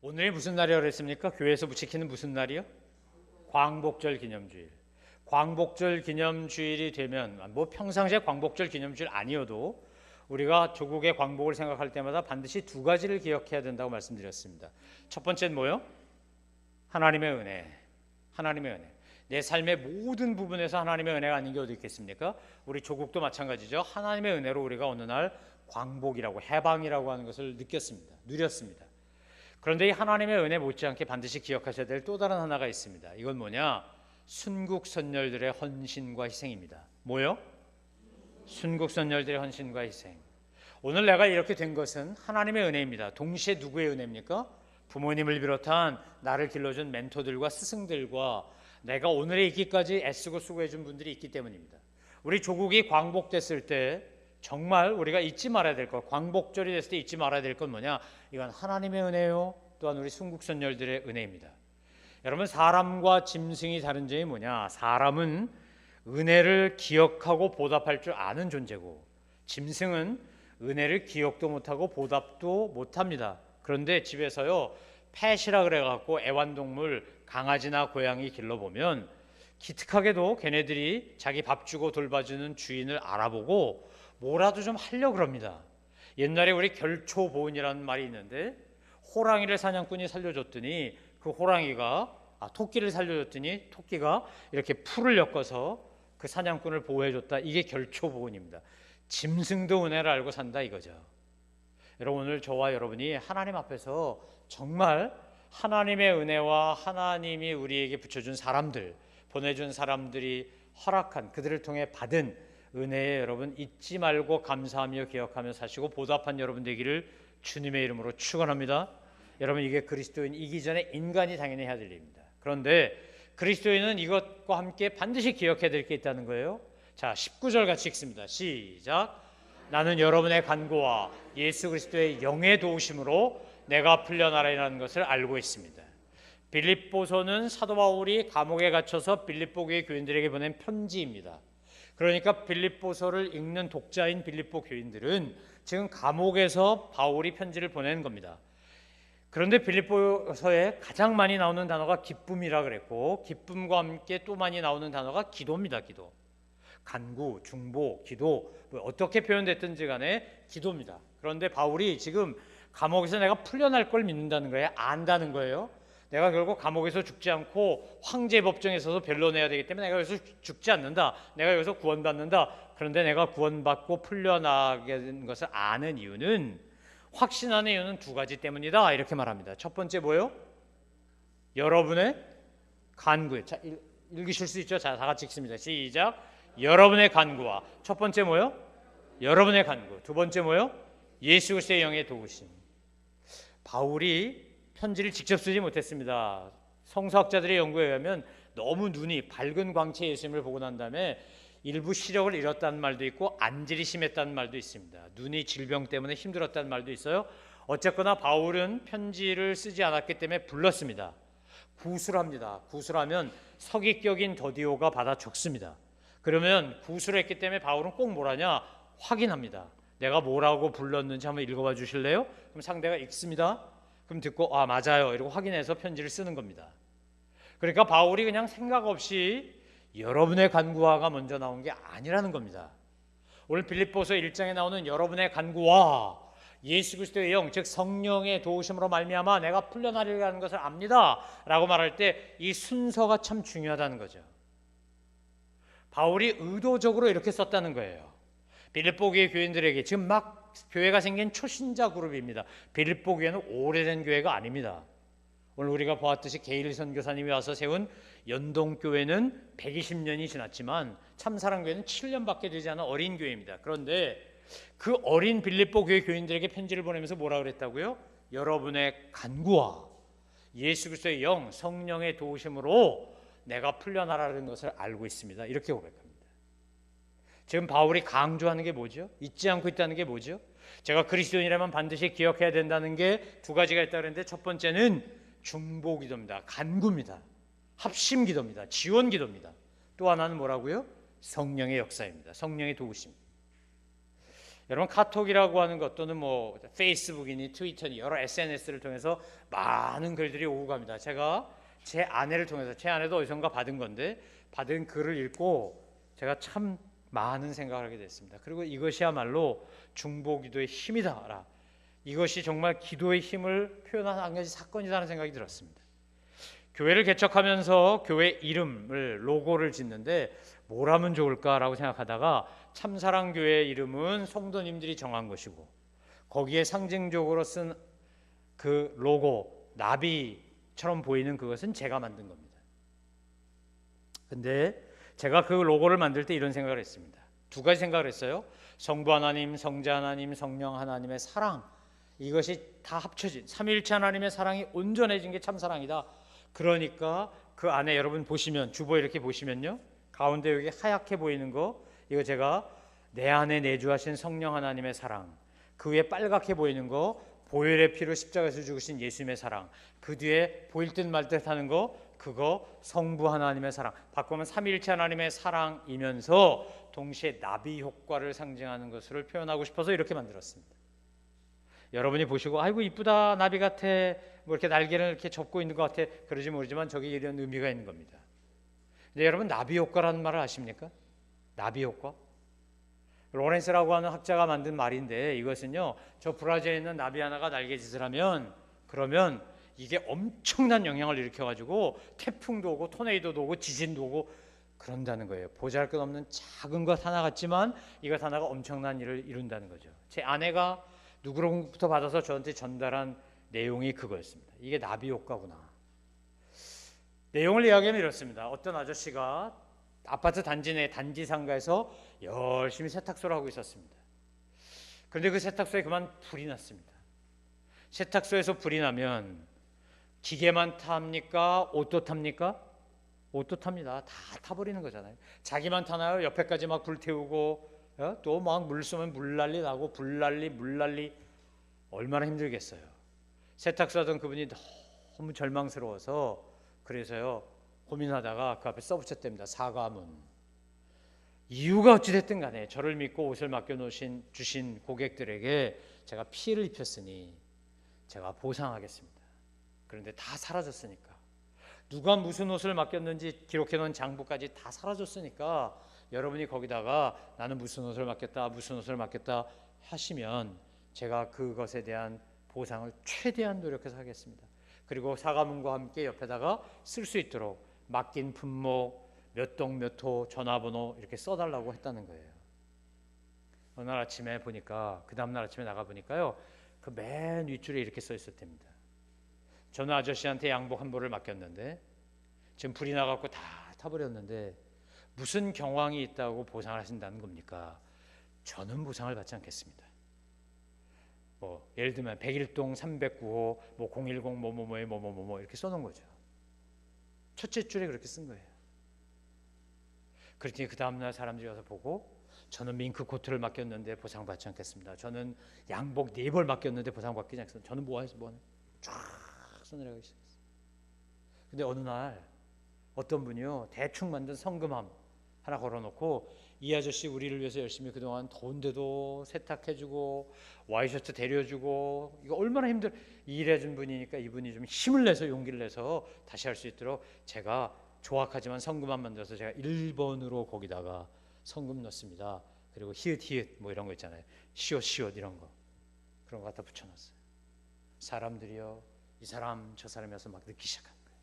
오늘이 무슨 날이라고 그랬습니까? 교회에서 지키는 무슨 날이요? 광복절 기념주일. 광복절 기념주일이 되면 뭐 평상시에 광복절 기념주일 아니어도 우리가 조국의 광복을 생각할 때마다 반드시 두 가지를 기억해야 된다고 말씀드렸습니다. 첫 번째는 뭐요? 하나님의 은혜. 하나님의 은혜. 내 삶의 모든 부분에서 하나님의 은혜가 아닌 게 어디 있겠습니까? 우리 조국도 마찬가지죠. 하나님의 은혜로 우리가 어느 날 광복이라고, 해방이라고 하는 것을 느꼈습니다. 누렸습니다. 그런데 이 하나님의 은혜 못지않게 반드시 기억하셔야 될 또 다른 하나가 있습니다. 이건 뭐냐? 순국선열들의 헌신과 희생입니다. 뭐요? 순국선열들의 헌신과 희생. 오늘 내가 이렇게 된 것은 하나님의 은혜입니다. 동시에 누구의 은혜입니까? 부모님을 비롯한 나를 길러준 멘토들과 스승들과 내가 오늘에 있기까지 애쓰고 수고해준 분들이 있기 때문입니다. 우리 조국이 광복됐을 때 정말 우리가 잊지 말아야 될 것, 광복절이 됐을 때 잊지 말아야 될 건 뭐냐? 이건 하나님의 은혜요, 또한 우리 순국선열들의 은혜입니다. 여러분, 사람과 짐승이 다른 점이 뭐냐? 사람은 은혜를 기억하고 보답할 줄 아는 존재고, 짐승은 은혜를 기억도 못하고 보답도 못합니다. 그런데 집에서요, 펫이라 그래갖고 애완동물 강아지나 고양이 길러보면 기특하게도 걔네들이 자기 밥 주고 돌봐주는 주인을 알아보고 뭐라도 좀 하려고 그럽니다. 옛날에 우리 결초보은이라는 말이 있는데, 호랑이를 사냥꾼이 살려줬더니 그 호랑이가 토끼를 살려줬더니 토끼가 이렇게 풀을 엮어서 그 사냥꾼을 보호해줬다. 이게 결초보은입니다. 짐승도 은혜를 알고 산다 이거죠. 여러분, 오늘 저와 여러분이 하나님 앞에서 정말 하나님의 은혜와 하나님이 우리에게 붙여준 사람들, 보내준 사람들이 허락한, 그들을 통해 받은 은혜에 여러분 잊지 말고 감사하며 기억하며 사시고 보답한 여러분 되기를 주님의 이름으로 축원합니다. 여러분, 이게 그리스도인이기 전에 인간이 당연히 해야 될 일입니다. 그런데 그리스도인은 이것과 함께 반드시 기억해야 될 게 있다는 거예요. 자, 19절 같이 읽습니다. 시작. 나는 여러분의 간구와 예수 그리스도의 영의 도우심으로 내가 풀려나라라는 것을 알고 있습니다. 빌립보서는 사도 바울이 감옥에 갇혀서 빌립보 교회 교인들에게 보낸 편지입니다. 그러니까 빌립보서를 읽는 독자인 빌립보 교인들은 지금 감옥에서 바울이 편지를 보낸 겁니다. 그런데 빌립보서에 가장 많이 나오는 단어가 기쁨이라 그랬고, 기쁨과 함께 또 많이 나오는 단어가 기도입니다. 기도. 간구, 중보, 기도, 어떻게 표현됐든지 간에 기도입니다. 그런데 바울이 지금 감옥에서 내가 풀려날 걸 믿는다는 거예요. 안다는 거예요. 내가 결국 감옥에서 죽지 않고 황제 법정에 서서 변론해야 되기 때문에 내가 여기서 죽지 않는다. 내가 여기서 구원받는다. 그런데 내가 구원받고 풀려나게 된 것을 아는 이유는, 확신하는 이유는 두 가지 때문이다. 이렇게 말합니다. 첫 번째 뭐예요? 여러분의 간구. 자, 읽으실 수 있죠? 자, 다 같이 읽습니다. 시작. 여러분의 간구와, 첫 번째 뭐요? 여러분의 간구. 두 번째 뭐요? 예수 그리스도의 영의 도우심. 바울이 편지를 직접 쓰지 못했습니다. 성서학자들의 연구에 의하면 너무 눈이 밝은 광채 예수님을 보고 난 다음에 일부 시력을 잃었다는 말도 있고 안질이 심했다는 말도 있습니다. 눈이 질병 때문에 힘들었다는 말도 있어요. 어쨌거나 바울은 편지를 쓰지 않았기 때문에 불렀습니다. 구술합니다. 구술하면 서기격인 더디오가 받아 적습니다. 그러면 구술을 했기 때문에 바울은 꼭 뭐라냐? 확인합니다. 내가 뭐라고 불렀는지 한번 읽어봐 주실래요? 그럼 상대가 읽습니다. 그럼 듣고 맞아요 이러고 확인해서 편지를 쓰는 겁니다. 그러니까 바울이 그냥 생각 없이 여러분의 간구와가 먼저 나온 게 아니라는 겁니다. 오늘 빌립보서 1장에 나오는 여러분의 간구와 예수 그리스도의 영, 즉 성령의 도우심으로 말미암아 내가 풀려나리라 하는 것을 압니다 라고 말할 때 이 순서가 참 중요하다는 거죠. 바울이 의도적으로 이렇게 썼다는 거예요. 빌립보 교회 교인들에게, 지금 막 교회가 생긴 초신자 그룹입니다. 빌립보 교회는 오래된 교회가 아닙니다. 오늘 우리가 보았듯이 게일 선교사님이 와서 세운 연동교회는 120년이 지났지만 참사랑교회는 7년밖에 되지 않은 어린 교회입니다. 그런데 그 어린 빌립보 교회 교인들에게 편지를 보내면서 뭐라 그랬다고요? 여러분의 간구와 예수 그리스도의 영, 성령의 도우심으로 내가 풀려나라는 것을 알고 있습니다. 이렇게 고백합니다. 지금 바울이 강조하는 게 뭐죠? 잊지 않고 있다는 게 뭐죠? 제가 그리스도인이라면 반드시 기억해야 된다는 게 두 가지가 있다고 그랬는데, 첫 번째는 중보 기도입니다. 간구입니다. 합심 기도입니다. 지원 기도입니다. 또 하나는 뭐라고요? 성령의 역사입니다. 성령의 도우심. 여러분 카톡이라고 하는 것 또는 뭐 페이스북이니 트위터니 여러 SNS를 통해서 많은 글들이 오고 갑니다. 제가 제 아내를 통해서, 제 아내도 어디선가 받은 건데 받은 글을 읽고 제가 참 많은 생각을 하게 됐습니다. 그리고 이것이야말로 중보기도의 힘이다라, 이것이 정말 기도의 힘을 표현한 한 가지 사건이라는 생각이 들었습니다. 교회를 개척하면서 교회 이름을, 로고를 짓는데 뭘 하면 좋을까라고 생각하다가 참사랑교회 이름은 성도님들이 정한 것이고 거기에 상징적으로 쓴 그 로고, 나비처럼 보이는 그것은 제가 만든 겁니다. 근데 제가 그 로고를 만들 때 이런 생각을 했습니다. 두 가지 생각을 했어요. 성부 하나님, 성자 하나님, 성령 하나님의 사랑, 이것이 다 합쳐진 삼위일체 하나님의 사랑이 온전해진 게 참사랑이다. 그러니까 그 안에 여러분 보시면, 주보에 이렇게 보시면요, 가운데 여기 하얗게 보이는 거, 이거 제가 내 안에 내주하신 성령 하나님의 사랑, 그 위에 빨갛게 보이는 거 보혈의 피로 십자가에서 죽으신 예수님의 사랑, 그 뒤에 보일 듯 말 듯 하는 거, 그거 성부 하나님의 사랑, 바꾸면 삼위일체 하나님의 사랑이면서 동시에 나비 효과를 상징하는 것을 표현하고 싶어서 이렇게 만들었습니다. 여러분이 보시고 아이고 이쁘다, 나비 같아, 뭐 이렇게 날개를 이렇게 접고 있는 것 같아, 그러지 모르지만 저기 이런 의미가 있는 겁니다. 근데 여러분, 나비 효과라는 말을 아십니까? 나비 효과? 로렌스라고 하는 학자가 만든 말인데, 이것은요, 저 브라질에 있는 나비 하나가 날개짓을 하면, 그러면 이게 엄청난 영향을 일으켜가지고 태풍도 오고 토네이도도 오고 지진도 오고 그런다는 거예요. 보잘것없는 작은 것 하나 같지만 이것 하나가 엄청난 일을 이룬다는 거죠. 제 아내가 누구로부터 받아서 저한테 전달한 내용이 그거였습니다. 이게 나비 효과구나. 내용을 이야기하면 이렇습니다. 어떤 아저씨가 아파트 단지 내 단지 상가에서 열심히 세탁소를 하고 있었습니다. 그런데 그 세탁소에 그만 불이 났습니다. 세탁소에서 불이 나면 기계만 탑니까? 옷도 탑니까? 옷도 탑니다. 다 타버리는 거잖아요. 자기만 타나요? 옆에까지 막 불태우고, 또 막 물 쏘면 물난리 나고, 불난리 물난리. 얼마나 힘들겠어요. 세탁소 하던 그분이 너무 절망스러워서 그래서요, 고민하다가 그 앞에 써붙였답니다. 사과문. 이유가 어찌됐든 간에 저를 믿고 옷을 맡겨놓으신 주신 고객들에게 제가 피해를 입혔으니 제가 보상하겠습니다. 그런데 다 사라졌으니까, 누가 무슨 옷을 맡겼는지 기록해놓은 장부까지 다 사라졌으니까, 여러분이 거기다가 나는 무슨 옷을 맡겼다, 무슨 옷을 맡겼다 하시면 제가 그것에 대한 보상을 최대한 노력해서 하겠습니다. 그리고 사과문과 함께 옆에다가 쓸 수 있도록 맡긴 품목, 몇 동 몇 호, 전화번호 이렇게 써달라고 했다는 거예요. 어느 날 아침에 보니까, 그 다음날 아침에 나가보니까요, 그 맨 윗줄에 이렇게 써 있었답니다. 저는 아저씨한테 양복 한 벌을 맡겼는데 지금 불이 나갖고 다 타버렸는데 무슨 경황이 있다고 보상을 하신다는 겁니까? 저는 보상을 받지 않겠습니다. 뭐 예를 들면 101동 309호 뭐 010 뭐뭐뭐에 뭐뭐뭐 이렇게 써놓은 거죠. 첫째 줄에 그렇게 쓴 거예요. 그랬더니 그 다음날 사람들이 와서 보고, 저는 밍크 코트를 맡겼는데 보상받지 않겠습니다. 저는 양복 4벌 맡겼는데 보상받지 않겠습니다. 저는 뭐 하겠어요? 쫙 써내려가기 시작했어요. 근데 어느 날 어떤 분이요, 대충 만든 성금함 하나 걸어놓고, 이 아저씨 우리를 위해서 열심히 그동안 더운데도 세탁해주고 와이셔츠 데려주고 이거 얼마나 일해준 분이니까 이분이 좀 힘을 내서 용기를 내서 다시 할 수 있도록 제가 조악하지만 성금함 만들어서 제가 1번으로 거기다가 성금 넣습니다. 그리고 히읗 뭐 이런 거 있잖아요. 시옷 이런 거, 그런 거 갖다 붙여놨어요. 사람들이요, 이 사람 저 사람이어서 막 넣기 시작한 거예요.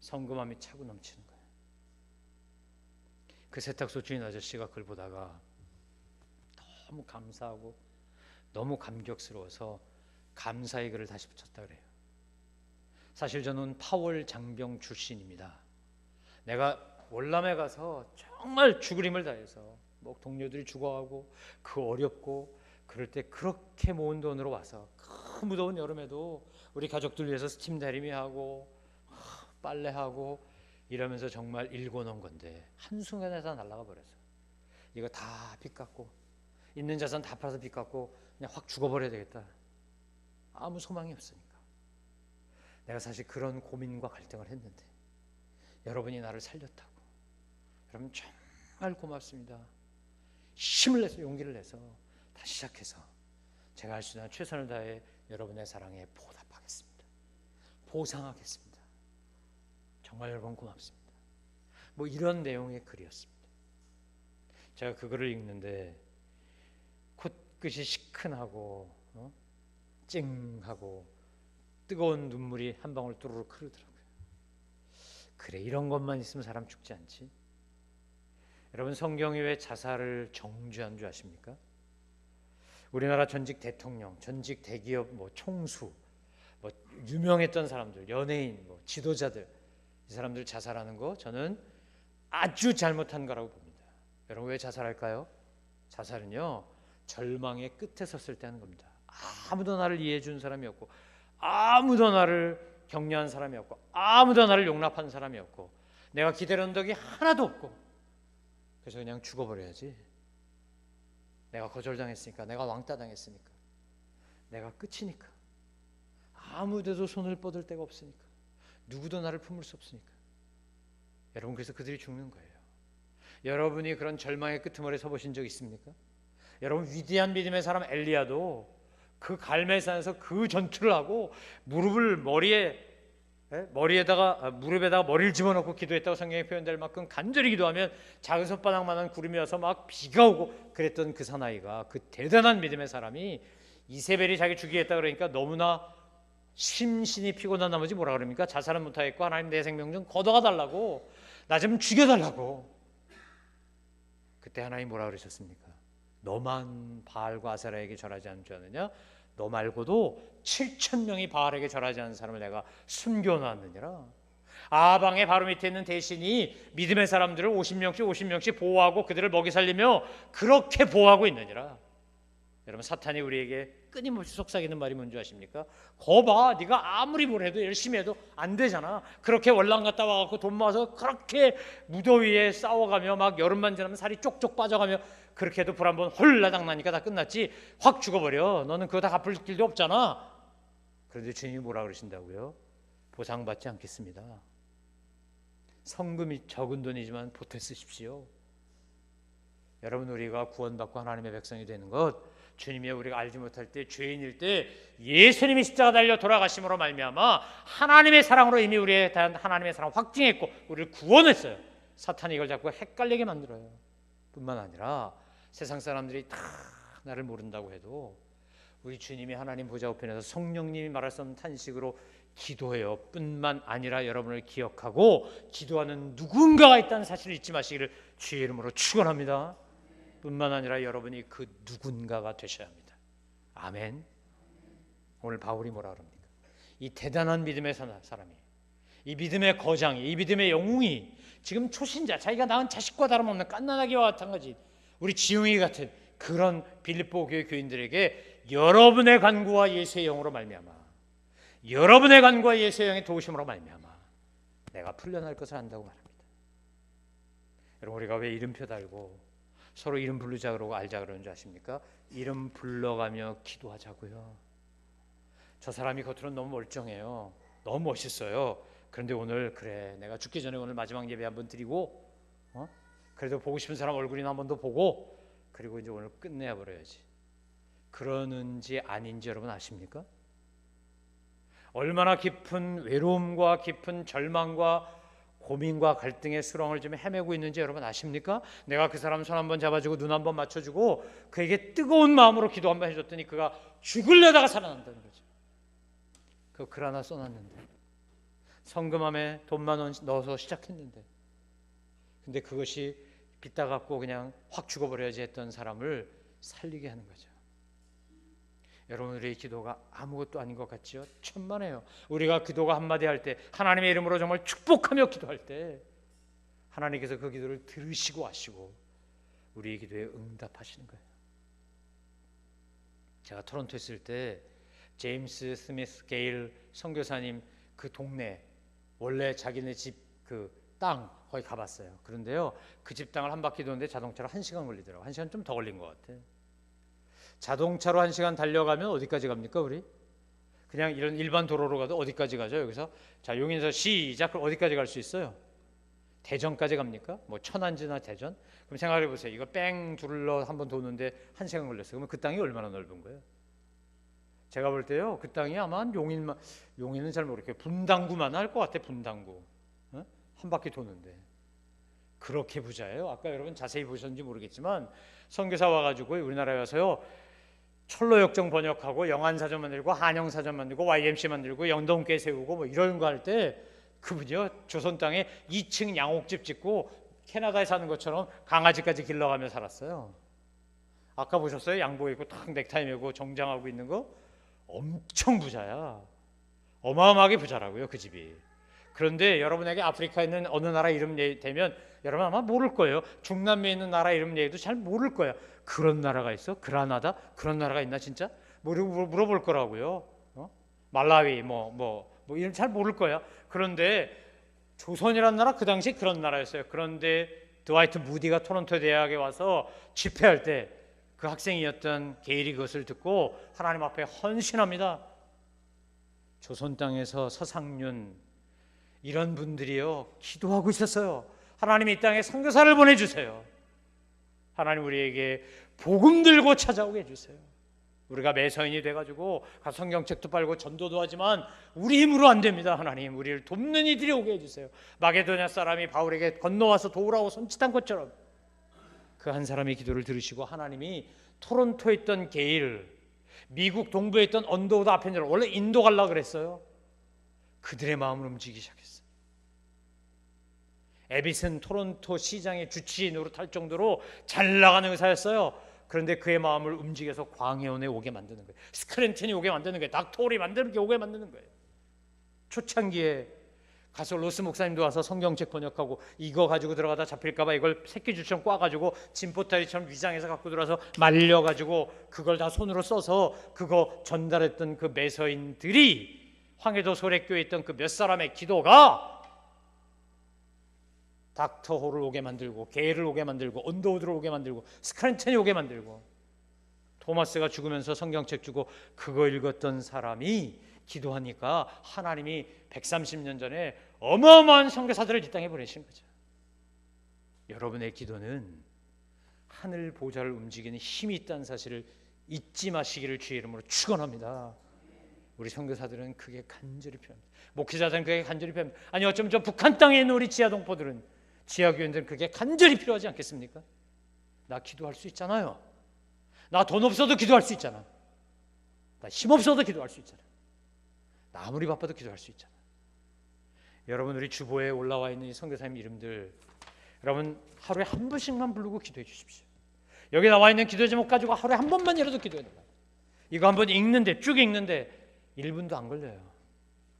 성금함이 차고 넘치는 거예요. 그 세탁소 주인 아저씨가 그걸 보다가 너무 감사하고 너무 감격스러워서 감사의 글을 다시 붙였다 그래요. 사실 저는 파월 장병 출신입니다. 내가 월남에 가서 정말 죽을 힘을 다해서 뭐 동료들이 죽어가고 그 어렵고 그럴 때 그렇게 모은 돈으로 와서 그 무더운 여름에도 우리 가족들 위해서 스팀 대리미하고 빨래하고 이러면서 정말 일궈놓은 건데 한순간에 다 날아가 버려서 이거 다 빚 갚고 있는 자산 다 팔아서 빚 갚고 그냥 확 죽어버려야 되겠다. 아무 소망이 없으니까. 내가 사실 그런 고민과 갈등을 했는데 여러분이 나를 살렸다고. 여러분 정말 고맙습니다. 힘을 내서 용기를 내서 다시 시작해서 제가 할 수 있는 최선을 다해 여러분의 사랑에 보답하겠습니다. 보상하겠습니다. 정말 여러분 고맙습니다. 뭐 이런 내용의 글이었습니다. 제가 그 글을 읽는데 코끝이 시큰하고 찡하고 뜨거운 눈물이 한 방울 뚜루룩 흐르더라고요. 그래, 이런 것만 있으면 사람 죽지 않지? 여러분, 성경이 왜 자살을 정죄한 줄 아십니까? 우리나라 전직 대통령, 전직 대기업 총수, 유명했던 사람들, 연예인, 지도자들, 이 사람들 자살하는 거 저는 아주 잘못한 거라고 봅니다. 여러분, 왜 자살할까요? 자살은요, 절망의 끝에 섰을 때 하는 겁니다. 아무도 나를 이해해 준 사람이 없고, 아무도 나를 격려한 사람이 없고, 아무도 나를 용납한 사람이 없고, 내가 기다렸던 덕이 하나도 없고, 그래서 그냥 죽어버려야지. 내가 거절당했으니까, 내가 왕따당했으니까, 내가 끝이니까, 아무데도 손을 뻗을 데가 없으니까, 누구도 나를 품을 수 없으니까. 여러분, 그래서 그들이 죽는 거예요. 여러분이 그런 절망의 끄트머리에 서보신 적 있습니까? 여러분, 위대한 믿음의 사람 엘리야도 그 갈멜산에서 그 전투를 하고 무릎에다가 머리를 집어넣고 기도했다고 성경에 표현될 만큼 간절히 기도하면 작은 손바닥만한 구름이 와서 막 비가 오고 그랬던 그 사나이가, 그 대단한 믿음의 사람이 이세벨이 자기 죽이겠다 그러니까 너무나 심신이 피곤한 나머지 뭐라 그럽니까? 자살은 못하겠고 하나님 내 생명 좀 걷어가 달라고, 나 좀 죽여달라고. 그때 하나님 뭐라 그러셨습니까? 너만 바알과 아세라에게 절하지 않는 줄 아느냐? 너 말고도 7,000명이 바알에게 절하지 않는 사람을 내가 숨겨놨느니라. 아방의 바로 밑에 있는 대신이 믿음의 사람들을 50명씩 보호하고 그들을 먹이 살리며 그렇게 보호하고 있느니라. 여러분, 사탄이 우리에게 끊임없이 속삭이는 말이 뭔지 아십니까? 거봐, 네가 아무리 뭘 해도 열심히 해도 안 되잖아. 그렇게 월남 갔다 와갖고 돈 모아서 그렇게 무더위에 싸워가며 막 여름만 지나면 살이 쪽쪽 빠져가며 그렇게 해도 불 한 번 홀라당 나니까 다 끝났지. 확 죽어버려. 너는 그거 다 갚을 길도 없잖아. 그런데 주님이 뭐라 그러신다고요? 보상받지 않겠습니다. 성금이 적은 돈이지만 보태 쓰십시오. 여러분, 우리가 구원받고 하나님의 백성이 되는 것, 주님이 우리가 알지 못할 때, 죄인일 때 예수님이 십자가 달려 돌아가심으로 말미암아 하나님의 사랑으로 이미 우리에 대한 하나님의 사랑을 확증했고 우리를 구원했어요. 사탄이 이걸 자꾸 헷갈리게 만들어요. 뿐만 아니라 세상 사람들이 다 나를 모른다고 해도 우리 주님이 하나님 보좌 우편에서 성령님이 말할 수 없는 탄식으로 기도해요. 뿐만 아니라 여러분을 기억하고 기도하는 누군가가 있다는 사실을 잊지 마시기를 주의 이름으로 축원합니다. 뿐만 아니라 여러분이 그 누군가가 되셔야 합니다. 아멘. 오늘 바울이 뭐라 그럽니까? 이 대단한 믿음의 사람이, 이 믿음의 거장이, 이 믿음의 영웅이 지금 초신자, 자기가 낳은 자식과 다름없는 갓난아기와 마찬가지, 우리 지웅이 같은 그런 빌립보 교회 교인들에게 여러분의 간구와 예수의 영으로 말미암아, 여러분의 간구와 예수의 영의 도우심으로 말미암아 내가 풀려날 것을 안다고 말합니다. 여러분, 우리가 왜 이름표 달고 서로 이름 부르자 그러고 알자 그러는 줄 아십니까? 이름 불러가며 기도하자고요. 저 사람이 겉으로는 너무 멀쩡해요. 너무 멋있어요. 그런데 오늘 그래, 내가 죽기 전에 오늘 마지막 예배 한번 드리고 그래도 보고 싶은 사람 얼굴이나 한번 더 보고 그리고 이제 오늘 끝내야 버려야지. 그러는지 아닌지 여러분 아십니까? 얼마나 깊은 외로움과 깊은 절망과 고민과 갈등의 수렁을 좀 헤매고 있는지 여러분 아십니까? 내가 그 사람 손 한번 잡아주고 눈 한번 맞춰주고 그에게 뜨거운 마음으로 기도 한번 해줬더니 그가 죽으려다가 살아난다는 거죠. 그 글 하나 써놨는데, 성금함에 돈만 원 넣어서 시작했는데, 근데 그것이 빚다 갖고 그냥 확 죽어버려야지 했던 사람을 살리게 하는 거죠. 여러분, 우리의 기도가 아무것도 아닌 것 같지요? 천만에요. 우리가 기도가 한마디 할 때, 하나님의 이름으로 정말 축복하며 기도할 때 하나님께서 그 기도를 들으시고 하시고 우리의 기도에 응답하시는 거예요. 제가 토론토에 있을 때 제임스 스미스 게일 선교사님 그 동네, 원래 자기네 집 그 땅 거기 가봤어요. 그런데요, 그 집 땅을 한 바퀴 도는데 자동차로 1시간 걸리더라고요. 1시간 좀 더 걸린 것 같아. 자동차로 1시간 달려가면 어디까지 갑니까? 우리 그냥 이런 일반 도로로 가도 어디까지 가죠? 여기서 자, 용인에서 시작. 그럼 어디까지 갈 수 있어요? 대전까지 갑니까? 뭐 천안지나 대전? 그럼 생각해 보세요. 이거 뺑 둘러 한번 도는데 1시간 걸렸어요. 그러면 그 땅이 얼마나 넓은 거예요? 제가 볼 때요, 그 땅이 아마 용인은 잘 모르겠어요. 분당구만 할 것 같아. 분당구. 어? 한 바퀴 도는데 그렇게 부자예요. 아까 여러분 자세히 보셨는지 모르겠지만 선교사 와가지고 우리나라에 와서요, 철로역정 번역하고 영안사전 만들고 한영사전 만들고 YMC 만들고 영동교회 세우고 뭐 이런 거 할 때 그분이요, 조선 땅에 2층 양옥집 짓고 캐나다에 사는 것처럼 강아지까지 길러가며 살았어요. 아까 보셨어요? 양복 입고 딱 넥타이 메고 정장하고 있는 거? 엄청 부자야. 어마어마하게 부자라고요, 그 집이. 그런데 여러분에게 아프리카에 있는 어느 나라 이름 대면 여러분 아마 모를 거예요. 중남미에 있는 나라 이름 얘기도 잘 모를 거예요. 그런 나라가 있어? 그라나다? 그런 나라가 있나 진짜? 물어볼 거라고요. 말라위 뭐 이름 잘 모를 거야. 그런데 조선이라는 나라 그 당시 그런 나라였어요. 그런데 드와이트 무디가 토론토 대학에 와서 집회할 때 그 학생이었던 게일이 그것을 듣고 하나님 앞에 헌신합니다. 조선 땅에서 서상륜 이런 분들이요, 기도하고 있었어요. 하나님 이 땅에 선교사를 보내주세요. 하나님 우리에게 복음 들고 찾아오게 해주세요. 우리가 매서인이 돼가지고 성경책도 빨고 전도도 하지만 우리 힘으로 안 됩니다. 하나님 우리를 돕는 이들이 오게 해주세요. 마게도냐 사람이 바울에게 건너와서 도우라고 손짓한 것처럼 그 한 사람의 기도를 들으시고 하나님이 토론토에 있던 게일, 미국 동부에 있던 언더우드 아펜젤, 원래 인도 가려고 그랬어요. 그들의 마음을 움직이기 시작했어요. 에비슨 토론토 시장의 주치의노릇 할 정도로 잘 나가는 의사였어요. 그런데 그의 마음을 움직여서 광해원에 오게 만드는 거예요. 스크랜턴이 오게 만드는 거예요. 닥터홀이 오게 만드는 거예요. 초창기에 가서 로스 목사님도 와서 성경책 번역하고 이거 가지고 들어가다 잡힐까봐 이걸 새끼줄처럼 꽈가지고 진포타리처럼 위장해서 갖고 들어와서 말려가지고 그걸 다 손으로 써서 그거 전달했던 그 매서인들이 황해도 소래교에 있던 그 몇 사람의 기도가 닥터홀을 오게 만들고 게일을 오게 만들고 언더우드를 오게 만들고 스크랜턴이 오게 만들고 토마스가 죽으면서 성경책 주고 그거 읽었던 사람이 기도하니까 하나님이 130년 전에 어마어마한 선교사들을 이 땅에 보내신 거죠. 여러분의 기도는 하늘 보좌를 움직이는 힘이 있다는 사실을 잊지 마시기를 주의 이름으로 축원합니다. 우리 선교사들은 그게 간절히 필요합니다. 목회자들은 그게 간절히 필요합니다. 아니 어쩌면 저 북한 땅에 있는 우리 지하동포들은, 지하교인들은 그게 간절히 필요하지 않겠습니까? 나 기도할 수 있잖아요. 나 돈 없어도 기도할 수 있잖아. 나 힘 없어도 기도할 수 있잖아. 나 아무리 바빠도 기도할 수 있잖아. 여러분 우리 주보에 올라와 있는 이 선교사님 이름들 여러분 하루에 한 번씩만 부르고 기도해 주십시오. 여기 나와 있는 기도 제목 가지고 하루에 한 번만이라도 기도해 달라고. 이거 한번 읽는데 쭉 읽는데 1분도 안 걸려요.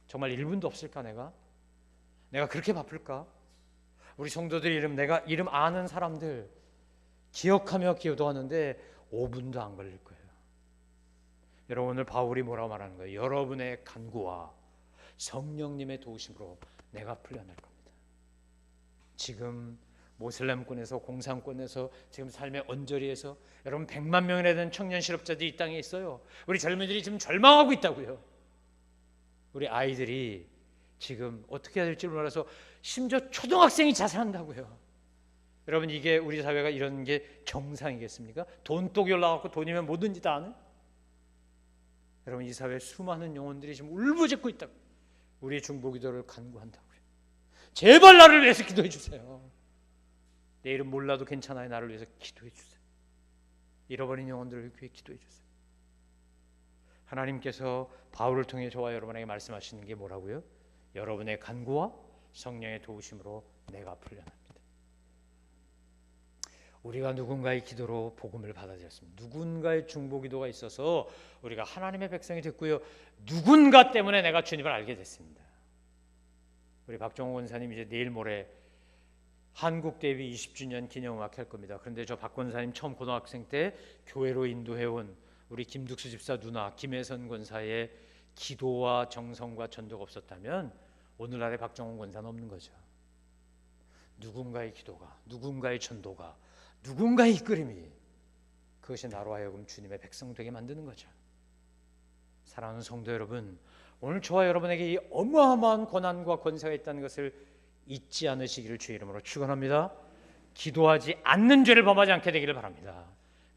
정말 1분도 없을까 내가 그렇게 바쁠까? 우리 성도들 이름 내가 이름 아는 사람들 기억하며 기도하는데 5분도 안 걸릴 거예요. 여러분 오늘 바울이 뭐라고 말하는 거예요? 여러분의 간구와 성령님의 도우심으로 내가 풀려날 겁니다. 지금 모슬렘권에서 공산권에서 지금 삶의 언저리에서 여러분 100만 명이나 되는 청년 실업자들이 이 땅에 있어요. 우리 젊은이들이 지금 절망하고 있다고요. 우리 아이들이 지금 어떻게 해야 될지 몰라서 심지어 초등학생이 자살한다고요. 여러분 이게 우리 사회가 이런 게 정상이겠습니까? 돈독이 올라가고 돈이면 뭐든지 다 하는? 여러분 이 사회에 수많은 영혼들이 지금 울부짖고 있다고. 우리의 중보기도를 간구한다고요. 제발 나를 위해서 기도해 주세요. 내 이름 몰라도 괜찮아요. 나를 위해서 기도해 주세요. 잃어버린 영혼들을 위해 기도해 주세요. 하나님께서 바울을 통해 저와 여러분에게 말씀하시는 게 뭐라고요? 여러분의 간구와 성령의 도우심으로 내가 풀려납니다. 우리가 누군가의 기도로 복음을 받아들였습니다. 누군가의 중보기도가 있어서 우리가 하나님의 백성이 됐고요. 누군가 때문에 내가 주님을 알게 됐습니다. 우리 박정호 권사님 이제 내일 모레 한국 데뷔 20주년 기념음악 할 겁니다. 그런데 저 박 권사님 처음 고등학생 때 교회로 인도해온 우리 김득수 집사 누나 김혜선 권사의 기도와 정성과 전도가 없었다면 오늘날의 박정호 권사는 없는 거죠. 누군가의 기도가, 누군가의 전도가, 누군가의 이끌림이 그것이 나로 하여금 주님의 백성 되게 만드는 거죠. 사랑하는 성도 여러분, 오늘 저와 여러분에게 이 어마어마한 권한과 권세가 있다는 것을 잊지 않으시기를 주의 이름으로 축원합니다. 기도하지 않는 죄를 범하지 않게 되기를 바랍니다.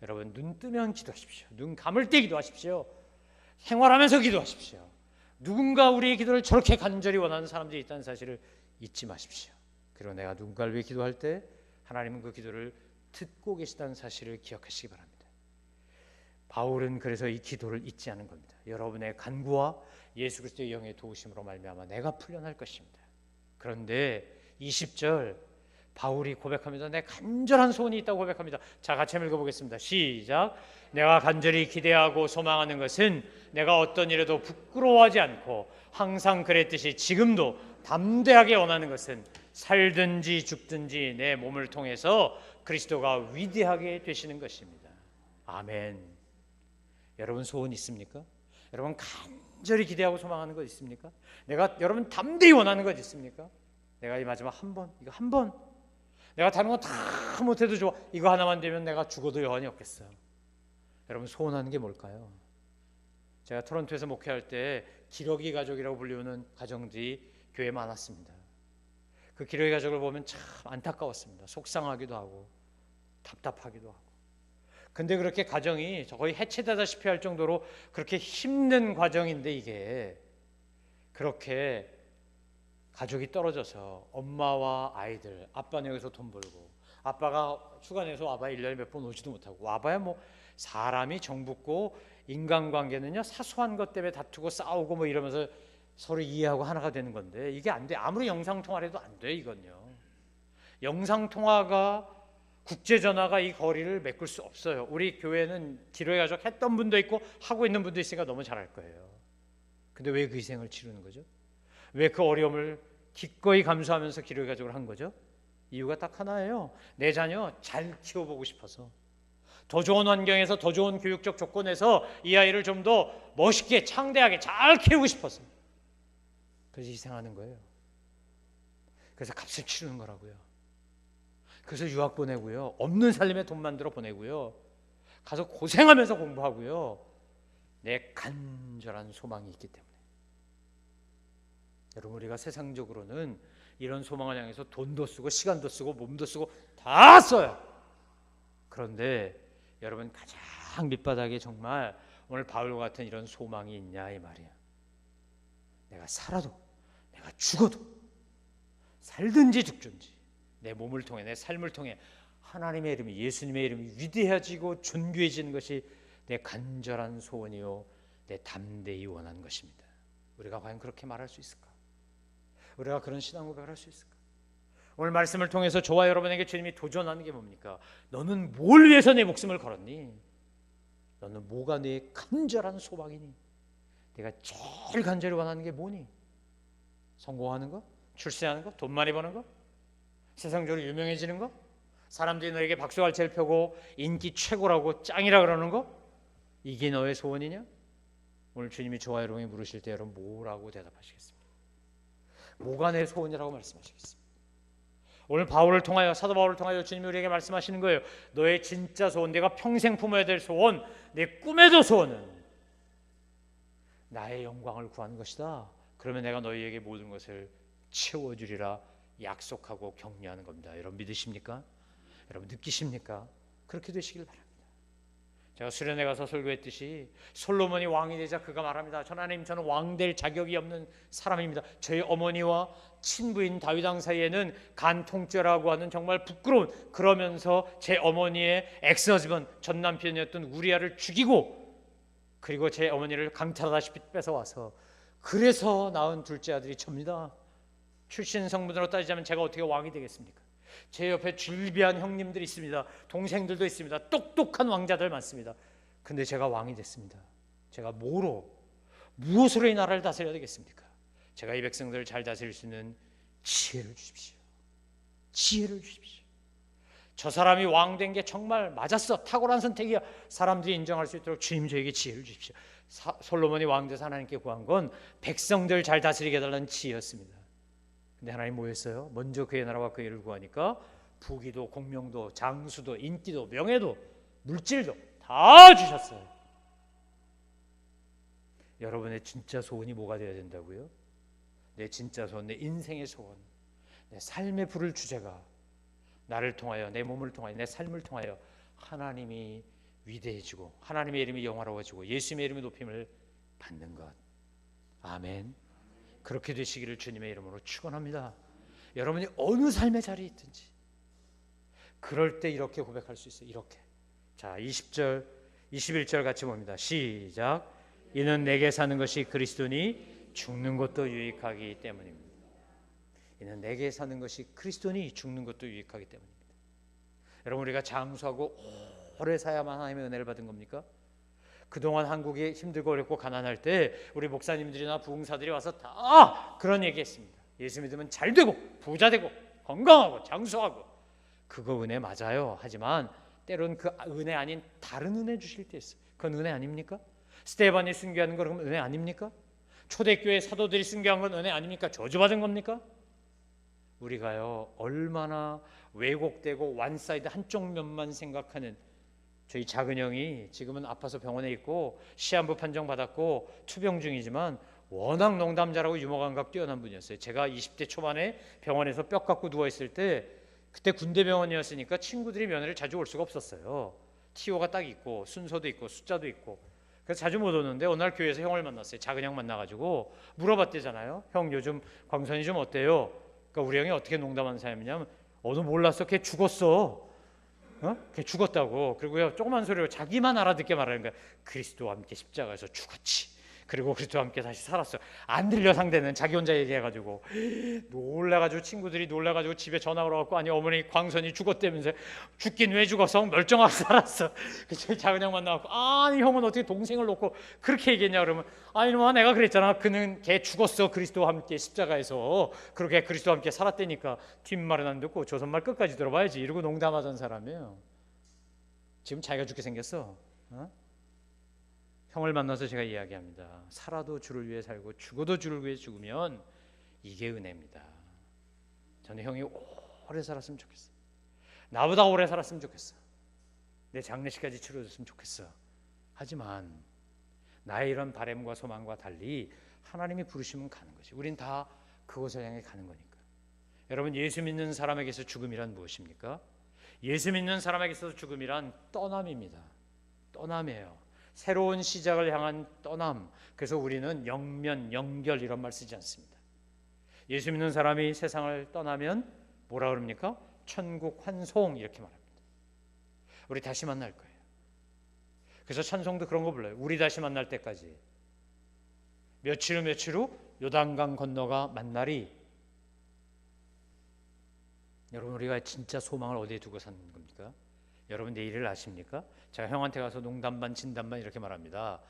여러분, 눈 뜨면 기도하십시오. 눈 감을 때 기도하십시오. 생활하면서 기도하십시오. 누군가 우리의 기도를 저렇게 간절히 원하는 사람들이 있다는 사실을 잊지 마십시오. 그리고 내가 누군가를 위해 기도할 때 하나님은 그 기도를 듣고 계시다는 사실을 기억하시기 바랍니다. 바울은 그래서 이 기도를 잊지 않은 겁니다. 여러분의 간구와 예수 그리스도의 영의 도우심으로 말미암아 내가 풀려날 것입니다. 그런데 20절 바울이 고백합니다. 내 간절한 소원이 있다고 고백합니다. 자, 같이 읽어보겠습니다. 시작. 내가 간절히 기대하고 소망하는 것은 내가 어떤 일에도 부끄러워하지 않고 항상 그랬듯이 지금도 담대하게 원하는 것은 살든지 죽든지 내 몸을 통해서 그리스도가 위대하게 되시는 것입니다. 아멘. 여러분 소원 있습니까? 여러분 간절히 기대하고 소망하는 것 있습니까? 여러분 담대히 원하는 것 있습니까? 내가 이 마지막 이거 한 번 내가 다른 거 다 못해도 좋아, 이거 하나만 되면 내가 죽어도 여한이 없겠어요. 여러분 소원하는 게 뭘까요? 제가 토론토에서 목회할 때 기러기 가족이라고 불리우는 가정들이 교회에 많았습니다. 그 기러기 가족을 보면 참 안타까웠습니다. 속상하기도 하고 답답하기도 하고. 근데 그렇게 가정이 거의 해체되다시피 할 정도로 그렇게 힘든 과정인데, 이게 그렇게 가족이 떨어져서 엄마와 아이들, 아빠는 여기서 돈 벌고 아빠가 휴가 내서 와봐야 1년에 몇 번 오지도 못하고, 와봐야 뭐 사람이 정붙고 인간관계는요 사소한 것 때문에 다투고 싸우고 뭐 이러면서 서로 이해하고 하나가 되는 건데, 이게 안 돼. 아무리 영상통화를 해도 안 돼. 이건요, 영상통화가 국제전화가 이 거리를 메꿀 수 없어요. 우리 교회는 기도회 가족 했던 분도 있고 하고 있는 분도 있으니까 너무 잘 알 거예요. 근데 왜 그 희생을 치르는 거죠? 왜 그 어려움을 기꺼이 감수하면서 기도회 가족을 한 거죠? 이유가 딱 하나예요. 내 자녀 잘 키워보고 싶어서, 더 좋은 환경에서 더 좋은 교육적 조건에서 이 아이를 좀 더 멋있게 창대하게 잘 키우고 싶어서 그래서 희생하는 거예요. 그래서 값을 치르는 거라고요. 그래서 유학 보내고요, 없는 살림에 돈 만들어 보내고요, 가서 고생하면서 공부하고요. 내 간절한 소망이 있기 때문에. 여러분, 우리가 세상적으로는 이런 소망을 향해서 돈도 쓰고 시간도 쓰고 몸도 쓰고 다 써요. 그런데 여러분, 가장 밑바닥에 정말 오늘 바울과 같은 이런 소망이 있냐 이 말이야. 내가 살아도 내가 죽어도 살든지 죽든지 내 몸을 통해, 내 삶을 통해 하나님의 이름이, 예수님의 이름이 위대해지고 존귀해지는 것이 내 간절한 소원이요 내 담대히 원하는 것입니다. 우리가 과연 그렇게 말할 수 있을까? 우리가 그런 신앙 고백을 할 수 있을까? 오늘 말씀을 통해서 저와 여러분에게 주님이 도전하는 게 뭡니까? 너는 뭘 위해서 내 목숨을 걸었니? 너는 뭐가 내 간절한 소망이니? 내가 제일 간절히 원하는 게 뭐니? 성공하는 거? 출세하는 거? 돈 많이 버는 거? 세상적으로 유명해지는 거? 사람들이 너에게 박수갈채를 펴고 인기 최고라고 짱이라 그러는 거? 이게 너의 소원이냐? 오늘 주님이 저와 여러분이 물으실 때 여러분 뭐라고 대답하시겠습니까? 뭐가 내 소원이라고 말씀하시겠습니까? 오늘 바울을 통하여, 사도 바울을 통하여 주님이 우리에게 말씀하시는 거예요. 너의 진짜 소원, 내가 평생 품어야 될 소원, 내 꿈에도 소원은 나의 영광을 구하는 것이다. 그러면 내가 너희에게 모든 것을 채워주리라 약속하고 격려하는 겁니다. 여러분 믿으십니까? 여러분 느끼십니까? 그렇게 되시길 바랍니다. 제가 수련회 가서 설교했듯이 솔로몬이 왕이 되자 그가 말합니다. 하나님, 저는 왕 될 자격이 없는 사람입니다. 저희 어머니와 친부인 다윗 왕 사이에는 간통죄라고 하는 정말 부끄러운, 그러면서 제 어머니의 엑스허즈번, 전 남편이었던 우리아를 죽이고 그리고 제 어머니를 강탈하다시피 뺏어와서 그래서 낳은 둘째 아들이 접니다. 출신 성분으로 따지자면 제가 어떻게 왕이 되겠습니까? 제 옆에 줄비한 형님들이 있습니다. 동생들도 있습니다. 똑똑한 왕자들 많습니다. 근데 제가 왕이 됐습니다. 제가 무엇으로 이 나라를 다스려야 되겠습니까? 제가 이 백성들을 잘 다스릴 수 있는 지혜를 주십시오. 지혜를 주십시오. 저 사람이 왕 된 게 정말 맞았어, 탁월한 선택이야, 사람들이 인정할 수 있도록 주님 저에게 지혜를 주십시오. 솔로몬이 왕 돼서 하나님께 구한 건 백성들 잘 다스리게 해달라는 지혜였습니다. 근데 하나님 뭐 했어요? 먼저 그의 나라와 그의 일을 구하니까 부귀도 공명도 장수도 인기도 명예도 물질도 다 주셨어요. 여러분의 진짜 소원이 뭐가 되어야 된다고요? 내 진짜 소원, 내 인생의 소원, 내 삶의 부를 주제가 나를 통하여, 내 몸을 통하여, 내 삶을 통하여 하나님이 위대해지고 하나님의 이름이 영화로워지고 예수님의 이름의 높임을 받는 것. 아멘. 그렇게 되시기를 주님의 이름으로 축원합니다. 여러분이 어느 삶의 자리에 있든지 그럴 때 이렇게 고백할 수 있어요. 이렇게. 자, 20절 21절 같이 봅니다. 시작. 이는 내게 사는 것이 그리스도니 죽는 것도 유익하기 때문입니다. 이는 내게 사는 것이 그리스도니 죽는 것도 유익하기 때문입니다. 여러분, 우리가 장수하고 오래 사야만 하나님의 은혜를 받은 겁니까? 그동안 한국이 힘들고 어렵고 가난할 때 우리 목사님들이나 부흥사들이 와서 다 그런 얘기했습니다. 예수 믿으면 잘 되고 부자 되고 건강하고 장수하고. 그거 은혜 맞아요. 하지만 때론 그 은혜 아닌 다른 은혜 주실 때 있어요. 그건 은혜 아닙니까? 스데반이 순교하는 거 그럼 은혜 아닙니까? 초대교회 사도들이 순교한 건 은혜 아닙니까? 저주받은 겁니까? 우리가요 얼마나 왜곡되고 완사이드 한쪽 면만 생각하는, 저희 작은 형이 지금은 아파서 병원에 있고 시한부 판정 받았고 투병 중이지만 워낙 농담 잘하고 유머 감각 뛰어난 분이었어요. 제가 20대 초반에 병원에서 뼈 깎고 누워있을 때, 그때 군대 병원이었으니까 친구들이 면회를 자주 올 수가 없었어요. 티오가 딱 있고 순서도 있고 숫자도 있고, 그래서 자주 못 오는데 어느 날 교회에서 형을 만났어요. 작은 형 만나가지고 물어봤대잖아요. 형 요즘 광선이 좀 어때요? 그러니까 우리 형이 어떻게 농담하는 사람이냐면, 너 몰랐어? 걔 죽었어. 걔 죽었다고. 그리고요 조그만 소리로 자기만 알아듣게 말하는 거야. 그리스도와 함께 십자가에서 죽었지. 그리고 그리스도와 함께 다시 살았어. 안 들려 상대는. 자기 혼자 얘기해가지고 놀라가지고 친구들이 놀라가지고 집에 전화 오라고, 아니 어머니 광선이 죽었다면서. 죽긴 왜 죽었어? 멀쩡하게 살았어. 저희 작은 형 만나고, 아니 형은 어떻게 동생을 놓고 그렇게 얘기했냐 그러면, 아니 이놈아 내가 그랬잖아. 그는 걔 죽었어. 그리스도와 함께 십자가에서. 그렇게 그리스도와 함께 살았다니까. 뒷말은 안 듣고 조선말 끝까지 들어봐야지. 이러고 농담하던 사람이에요. 지금 자기가 죽게 생겼어. 형을 만나서 제가 이야기합니다. 살아도 주를 위해 살고 죽어도 주를 위해 죽으면 이게 은혜입니다. 저는 형이 오래 살았으면 좋겠어. 나보다 오래 살았으면 좋겠어. 내 장례식까지 치러줬으면 좋겠어. 하지만 나의 이런 바람과 소망과 달리 하나님이 부르시면 가는 것이, 우린 다 그곳을 향해 가는 거니까. 여러분, 예수 믿는 사람에게서 죽음이란 무엇입니까? 예수 믿는 사람에게 있어서 죽음이란 떠남입니다. 떠남이에요. 새로운 시작을 향한 떠남. 그래서 우리는 영면, 영결 이런 말 쓰지 않습니다. 예수 믿는 사람이 세상을 떠나면 뭐라 그럽니까? 천국 환송 이렇게 말합니다. 우리 다시 만날 거예요. 그래서 찬송도 그런 거 불러요. 우리 다시 만날 때까지. 며칠 후 요단강 건너가 만나리. 여러분, 우리가 진짜 소망을 어디에 두고 사는 겁니까? 여러분 내일을 아십니까? 제가 형한테 가서 농담 반 진담 반 이렇게 말합니다.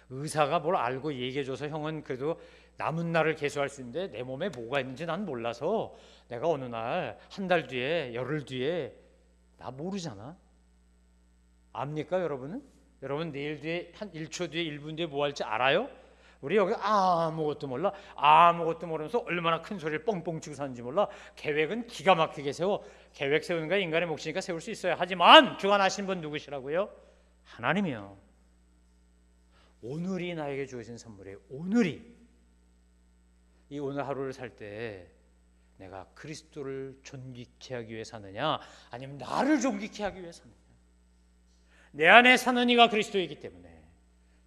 의사가 뭘 알고 얘기해줘서 형은 그래도 남은 날을 계수할 수 있는데 내 몸에 뭐가 있는지 난 몰라서 내가 어느 날 한 달 뒤에 열흘 뒤에 나 모르잖아. 압니까 여러분은? 여러분 내일 뒤에 한 1초 뒤에 1분 뒤에 뭐 할지 알아요? 우리 여기 아무것도 몰라. 아무것도 모르면서 얼마나 큰 소리를 뻥뻥 치고 사는지 몰라. 계획은 기가 막히게 세워. 계획 세우는 거 인간의 몫이니까 세울 수 있어요. 하지만 주관하신 분 누구시라고요? 하나님이요. 오늘이 나에게 주어진 선물이에요. 오늘이. 이 오늘 하루를 살 때 내가 그리스도를 존귀케 하기 위해 사느냐, 아니면 나를 존귀케 하기 위해 사느냐. 내 안에 사는 이가 그리스도이기 때문에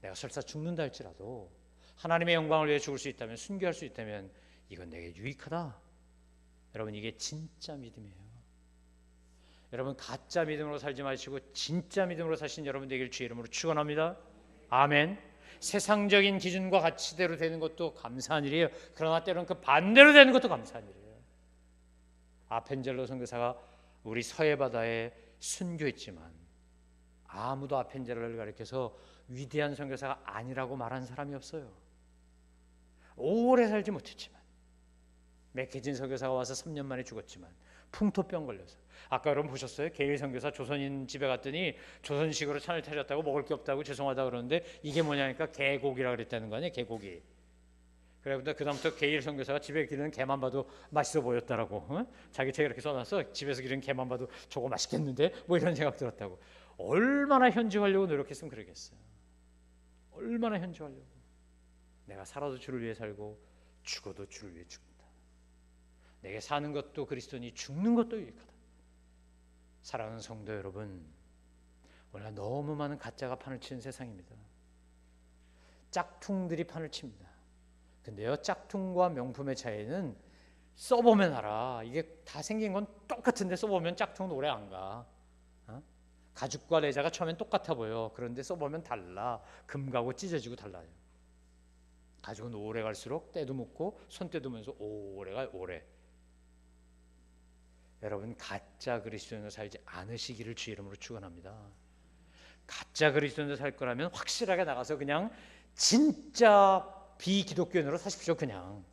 내가 설사 죽는다 할지라도 하나님의 영광을 위해 죽을 수 있다면, 순교할 수 있다면 이건 내게 유익하다. 여러분, 이게 진짜 믿음이에요. 여러분, 가짜 믿음으로 살지 마시고 진짜 믿음으로 사신 여러분 되길 주의 이름으로 축원합니다. 아멘. 세상적인 기준과 가치대로 되는 것도 감사한 일이에요. 그러나 때로는 그 반대로 되는 것도 감사한 일이에요. 아펜젤로 선교사가 우리 서해 바다에 순교했지만 아무도 아펜젤로를 가리켜서 위대한 선교사가 아니라고 말한 사람이 없어요. 오래 살지 못했지만, 맥케진 선교사가 와서 3년 만에 죽었지만 풍토병 걸려서, 아까 여러분 보셨어요? 게일 선교사 조선인 집에 갔더니 조선식으로 찬을 차렸다고 먹을 게 없다고 죄송하다 그러는데 이게 뭐냐니까 개고기라 그랬다는 거 아니에요? 개고기. 그래서 그다음부터 게일 선교사가 집에 기르는 개만 봐도 맛있어 보였다라고. 자기 책에 이렇게 써놨어. 집에서 기르는 개만 봐도 저거 맛있겠는데? 뭐 이런 생각 들었다고. 얼마나 현지하려고 노력했으면 그러겠어요. 얼마나 현지하려고. 내가 살아도 주를 위해 살고 죽어도 주를 위해 죽는다. 내게 사는 것도 그리스도니 죽는 것도 유익하다. 사랑하는 성도 여러분, 오늘 너무 많은 가짜가 판을 치는 세상입니다. 짝퉁들이 판을 칩니다. 근데요, 짝퉁과 명품의 차이는 써보면 알아. 이게 다 생긴 건 똑같은데 써보면 짝퉁은 오래 안 가. 가죽과 레자가 처음엔 똑같아 보여. 그런데 써보면 달라. 금가고 찢어지고 달라요. 가죽은 오래 갈수록 때도 묻고 손때도 묻으면서 오래가 오래. 여러분, 가짜 그리스도인으로 살지 않으시기를 주 이름으로 축원합니다. 가짜 그리스도인으로 살 거라면 확실하게 나가서 그냥 진짜 비기독교인으로 사십시오. 그냥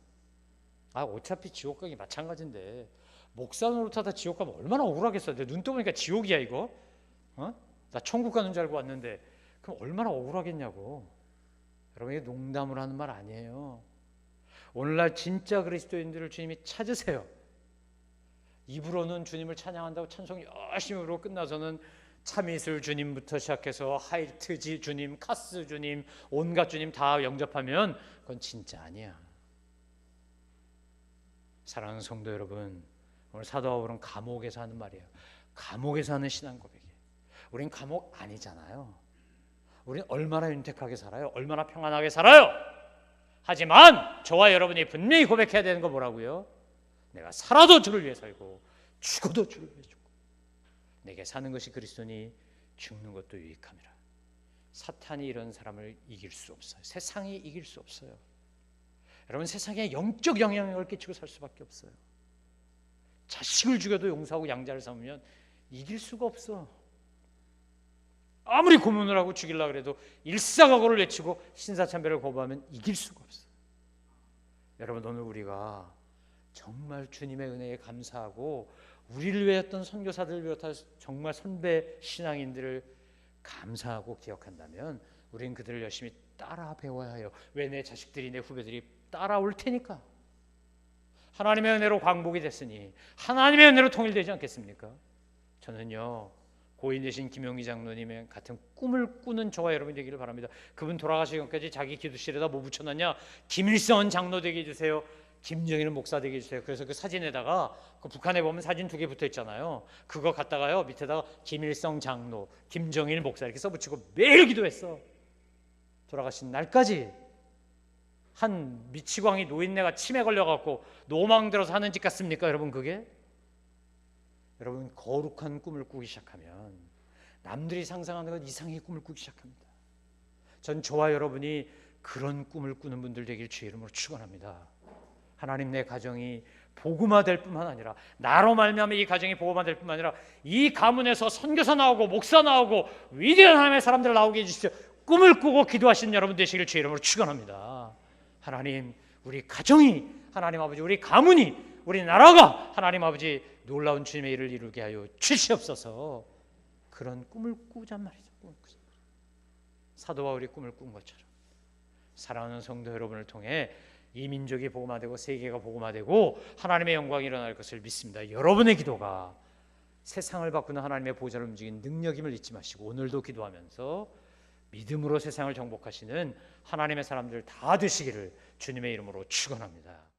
어차피 지옥 가기 마찬가지인데 목사 노릇하다 지옥 가면 얼마나 억울하겠어. 내 눈 떠보니까 지옥이야 이거. 나 천국 가는 줄 알고 왔는데 그럼 얼마나 억울하겠냐고. 여러분, 이게 농담으로 하는 말 아니에요. 오늘날 진짜 그리스도인들을 주님이 찾으세요. 입으로는 주님을 찬양한다고 찬송 열심히 부르고 끝나서는 참이슬 주님부터 시작해서 하이트지 주님, 카스 주님, 온갖 주님 다 영접하면 그건 진짜 아니야. 사랑하는 성도 여러분, 오늘 사도 바울은 감옥에서 하는 말이에요. 감옥에서 하는 신앙 고백이에요. 우린 감옥 아니잖아요. 우린 얼마나 윤택하게 살아요. 얼마나 평안하게 살아요. 하지만 저와 여러분이 분명히 고백해야 되는 거 뭐라고요? 내가 살아도 주를 위해 살고 죽어도 주를 위해 죽고 내게 사는 것이 그리스도니 죽는 것도 유익함이라. 사탄이 이런 사람을 이길 수 없어요. 세상이 이길 수 없어요. 여러분, 세상에 영적 영향력을 끼치고 살 수밖에 없어요. 자식을 죽여도 용서하고 양자를 삼으면 이길 수가 없어. 아무리 고문을 하고 죽이려고 해도 일사각오를 외치고 신사참배를 거부하면 이길 수가 없어. 여러분, 오늘 우리가 정말 주님의 은혜에 감사하고 우리를 위했던 선교사들을 비롯한 정말 선배 신앙인들을 감사하고 기억한다면 우리는 그들을 열심히 따라 배워야 해요. 왜? 내 자식들이, 내 후배들이 따라올 테니까. 하나님의 은혜로 광복이 됐으니 하나님의 은혜로 통일되지 않겠습니까? 저는요, 고인 되신 김용희 장로님의 같은 꿈을 꾸는 저와 여러분이 되기를 바랍니다. 그분 돌아가시기 전까지 자기 기도실에다 뭐 붙여놨냐? 김일성 장로 되게 해주세요. 김정일 목사 되게 해주세요. 그래서 그 사진에다가 그 북한에 보면 사진 2개 붙어 있잖아요. 그거 갖다가요 밑에다가 김일성 장로, 김정일 목사 이렇게 써붙이고 매일 기도했어. 돌아가신 날까지. 한 미치광이 노인네가 치매 걸려갖고 노망 들어서 하는 짓 같습니까 여러분? 그게? 여러분, 거룩한 꿈을 꾸기 시작하면 남들이 상상하는 것 이상의 꿈을 꾸기 시작합니다. 전 저와 여러분이 그런 꿈을 꾸는 분들 되길 주의 이름으로 축원합니다. 하나님, 내 가정이 복음화될 뿐만 아니라 나로 말미암아 이 가정이 복음화될 뿐만 아니라 이 가문에서 선교사 나오고 목사 나오고 위대한 하나님의 사람들 나오게 해주십시오. 꿈을 꾸고 기도하시는 여러분 되시길 주의 이름으로 축원합니다. 하나님, 우리 가정이, 하나님 아버지, 우리 가문이, 우리 나라가 하나님 아버지 놀라운 주님의 일을 이루게 하여 주시옵소서. 그런 꿈을 꾸잔 말이죠. 사도 바울이 꿈을 꾼 것처럼 사랑하는 성도 여러분을 통해 이 민족이 복음화되고 세계가 복음화되고 하나님의 영광이 일어날 것을 믿습니다. 여러분의 기도가 세상을 바꾸는 하나님의 보좌를 움직이는 능력임을 잊지 마시고 오늘도 기도하면서 믿음으로 세상을 정복하시는 하나님의 사람들 다 되시기를 주님의 이름으로 축원합니다.